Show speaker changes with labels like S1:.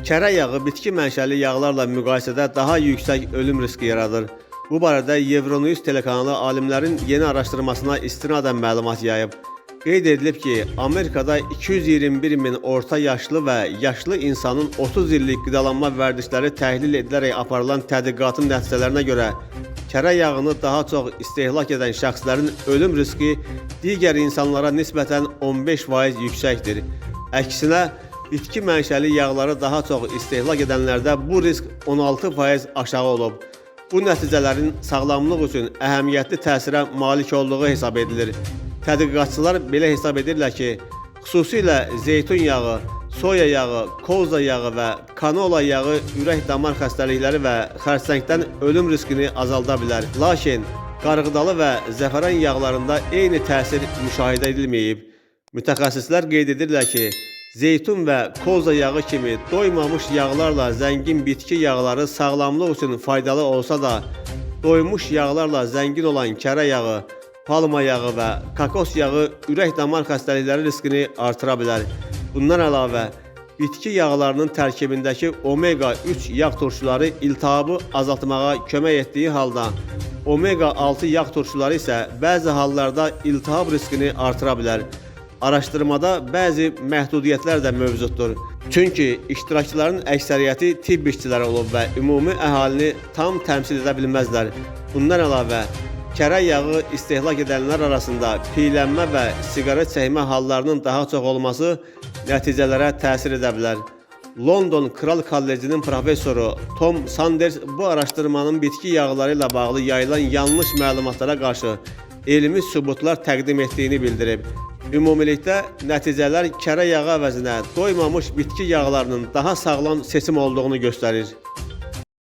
S1: Kərə yağı bitki mənşəli yağlarla müqayisədə daha yüksək ölüm riski yaradır. Bu barədə Euronews telekanalı alimlərin yeni araşdırmasına istinadən məlumat yayıb. Qeyd edilib ki, Amerikada 221 min orta yaşlı və yaşlı insanın 30 illik qidalanma vərdişləri təhlil edilərək aparılan tədqiqatın nəticələrinə görə kərə yağını daha çox istehlak edən şəxslərin ölüm riski digər insanlara nisbətən 15% yüksəkdir. Əksinə, bitki mənşəli yağları daha çox istehlak edənlərdə bu risk 16% aşağı olub. Bu nəticələrin sağlamlıq üçün əhəmiyyətli təsirə malik olduğu hesab edilir. Tədqiqatçılar belə hesab edirlər ki, xüsusilə zeytun yağı, soya yağı, koza yağı və kanola yağı ürək-damar xəstəlikləri və xərçəngdən ölüm riskini azalda bilər. Lakin qarğıdalı və zəfəran yağlarında eyni təsir müşahidə edilməyib. Mütəxəssislər qeyd edirlər ki, zeytun və koza yağı kimi doymamış yağlarla zəngin bitki yağları sağlamlıq üçün faydalı olsa da, doymuş yağlarla zəngin olan kərə yağı, palma yağı və kokos yağı ürək-damar xəstəlikləri riskini artıra bilər. Bundan əlavə, bitki yağlarının tərkibindəki omega-3 yağ turşuları iltihabı azaltmağa kömək etdiyi halda, omega-6 yağ turşuları isə bəzi hallarda iltihab riskini artıra bilər. Araşdırmada bəzi məhdudiyyətlər də mövcuddur. Çünki iştirakçıların əksəriyyəti tibb işçiləri olub və ümumi əhalini tam təmsil edə bilməzlər. Bundan əlavə, kərə yağı istehlak edənlər arasında piylənmə və siqaret çəkmə hallarının daha çox olması nəticələrə təsir edə bilər. London Kral Kollecinin professoru Tom Sanders bu araşdırmanın bitki yağları ilə bağlı yayılan yanlış məlumatlara qarşı elmi sübutlar təqdim etdiyini bildirib. Ümumilikdə nəticələr kərə yağı əvəzinə doymamış bitki yağlarının daha sağlam seçim olduğunu göstərir.